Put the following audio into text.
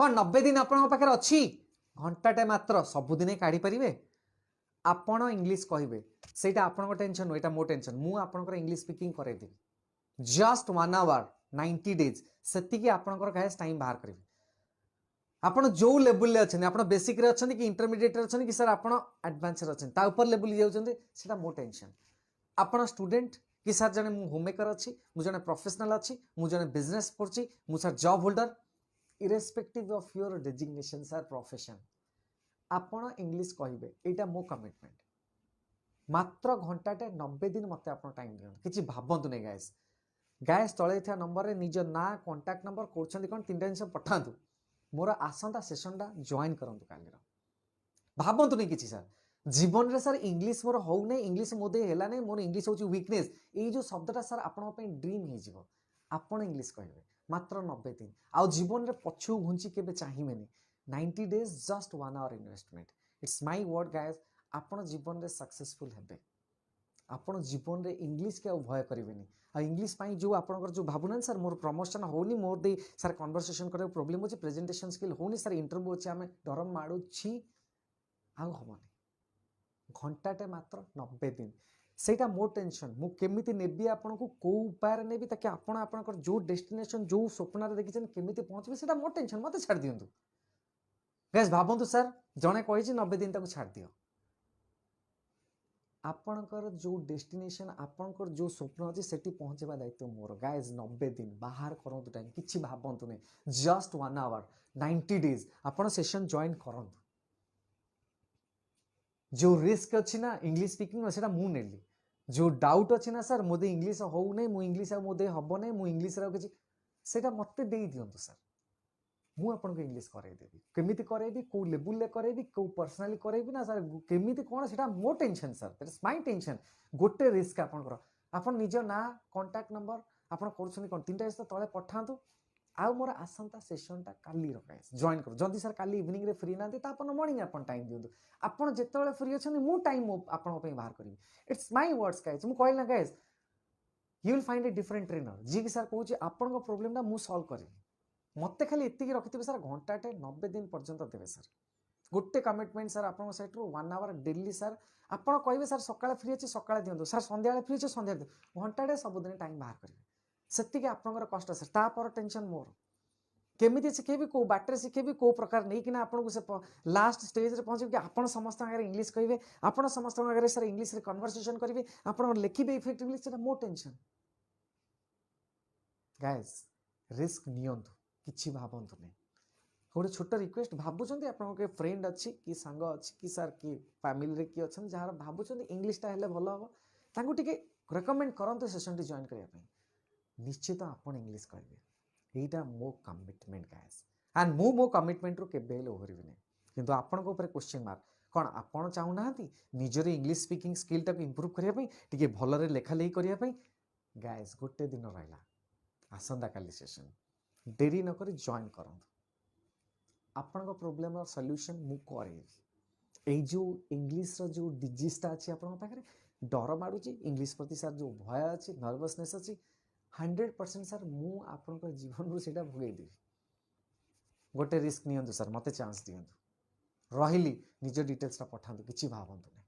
कौन 90 दिन आपन पाखे अच्छी घंटाटे मात्र सबुदिन काढ़ी पारे आपण इंग्लीश कहे से आपण टेंशन नुह मो टेंशन मु आपंकर इंग्लीश स्पीकिंग करदेवी जस्ट 1 आवर 90 डेज से आपंकर गाइस टाइम बाहर करेंगे आपण जो लेवल अच्छे आप बेसिक रे अच्छे कि इंटरमीडिएट अच्छे कि सर आप एडवांस अच्छे ऊपर लेवल जाऊँच मो टेंशन आपण स्टूडेंट कि सर जने मु होममेकर अच्छी मु जने प्रोफेशनल अच्छी मु जने बिजनेस करछि मु sir job holder irrespective of your designation sir profession आपण इंग्लिश कहिबे एटा मो कमिटमेंट मात्र घंटाटे 90 दिन मते आपण टाइम दियन किछि भाबंतु नै गाइस गाइस तळे था नंबर रे निज ना कांटेक्ट नंबर कोछंदी कोन तीनटा जिंस पठांतु मोर आसंता सेशन टा जॉइन करंतु कालीर भाबंतु नै किछि सर जीवन रे सर इंग्लिश मोर हो नै इंग्लिश मोदे हेला नै मोर इंग्लिश होची वीकनेस ए जो शब्दटा सर आपण पे ड्रीम हे जीवो आपण इंग्लिश कहिबे मात्र 90 दिन आ जीवन रे पछु घुंची केबे चाहिमेनी 90 days just 1 hour investment it's my word guys आपण जीवन रे सक्सेसफुल हेबे आपण जीवन रे इंग्लिश के भय करेनि आ इंग्लिश पाई जो आपनकर जो भावना सर मोर प्रमोशन होनी मोर दे सर कन्वर्सेशन करे प्रॉब्लम होची प्रेजेंटेशन स्किल होनी सर इंटरव्यू अछि हमें डर माडू छी आ होबनी घंटाटे मात्र 90 दिन सेटा मो टेंशन मु केमिति नेबी आपन को को उपाय रे नेबी ताकि आपण आपनकर जो डेस्टिनेशन जो स्वप्न रे देखिछन केमिति पहुंचबे सेटा मो टेंशन मते छाड़ दियंतु गाइस भाबंतु सर जने कहिछि 90 दिन ताको छाड़ दियो आपणकर जो डेस्टिनेशन आपणकर जो स्वप्न अच्छे सेठी पहुंचेबा दायित्व मोर गाइज 90 दिन बाहर करंतु टाइम किछि भाबंतु नै जस्ट 1 आवर 90 डेज आपण सेशन जॉइन करंतु जो रिस्क अच्छी ना इंग्लिश स्पीकिंग सेटा मु नेली जो डाउट अच्छी ना सर मोदे इंग्लिश हो नै मु इंग्लिश आ मोदे हबो नै मु इंग्लिश रा किछि सेटा मते देई दियंतु सर मु आपन को इंग्लिश करे देबी केमिति करेबी को लेवल ले करेबी को पर्सनली करेबी ना सर केमिति कोन सेटा मो tension sir that is my tension गोटे रिस्क आपन कर आपन निज ना कांटेक्ट नंबर आपन करछनी कोन तीनटा इस तळे पठांतु आ मोर आसंता सेशन ता काली रखाइस जॉइन कर जदी सर काली इवनिंग रे फ्री नांती ता आपन मॉर्निंग आपन टाइम दियंतु आपन जेतळे फ्री अछनी मु टाइम आपन पे बाहर करिवि इट्स माय वर्ड्स गाइस मु कहल ना guys you will find a different trainer जी कि सर कहूची आपन को प्रॉब्लम ना मु सॉल्व करिवि मत खाली एति रखिथे सर घंटाटे 90 दिन पर्यंत देवे सर गोटे कमिटमेंट सर आप सैड 1 आवर डेली सर आपड़ कहे सर सकाଳେ फ्री अच्छे सकाଳେ दिंतु सर सन्ध्या फ्री अच्छे सन्ध्या दिखाते घंटाटे सबुदिन टाइम बाहर करेंगे से आपंकर कष्ट सर तापर टेंशन मोर केमी शिखेबी कौ बाटर शिखेबी कौ प्रकार नहीं कि आपको से लास्ट स्टेज रे पहुँचे कि आप समस्त आगे इंग्लिश कहे आप समस्त आगे सर इंग्लिश कन्वर्सेशन करेंगे आप लिखे इफेक्टिवली से मो टेंशन गाइस रिस्क नियंतु किछि भाबंतु नहीं गोटे छोट रिक्वेस्ट भावुं आप फ्रेंड अच्छी कि सांग अच्छी कि सर कि फैमिली रे किए अच्छा जहाँ भावुं इंग्लिशटा हेल्ले भल हम ताकू टे रेकमेंड करते सेशन टी जॉइन करने निश्चित आप इंग्लिश कहे यहीटा मो कमिटमेंट गाइस एंड मो कमिटमेंट रू केबे ओहरबी नहीं किंतु आपण को क्वेश्चन मार्क कौन आपण चाहूना निजर इंग्लिश स्पीकिंग स्किल टाक इंप्रूव करने टे भलरे लेखा लेखी करने गाइस गोटे दिन रहा आसंता काली सेशन डेरी नक जॉइन करूँ आपण प्रोब्लेम सॉल्यूशन मु करे जो इंग्लिश रो जो डिजीजटा अच्छी आपण पाखे डर माड़ुची इंग्लिश प्रति सर जो भय अच्छी नर्वसनेस अच्छी 100% सर मु आपण जीवन रू सेटा भोगेदेवी गोटे रिस्क नियंतु सर मते चांस दियंतु रहिली निज डिटेल्सटा पठांतु किछि भाबंतु नहीं।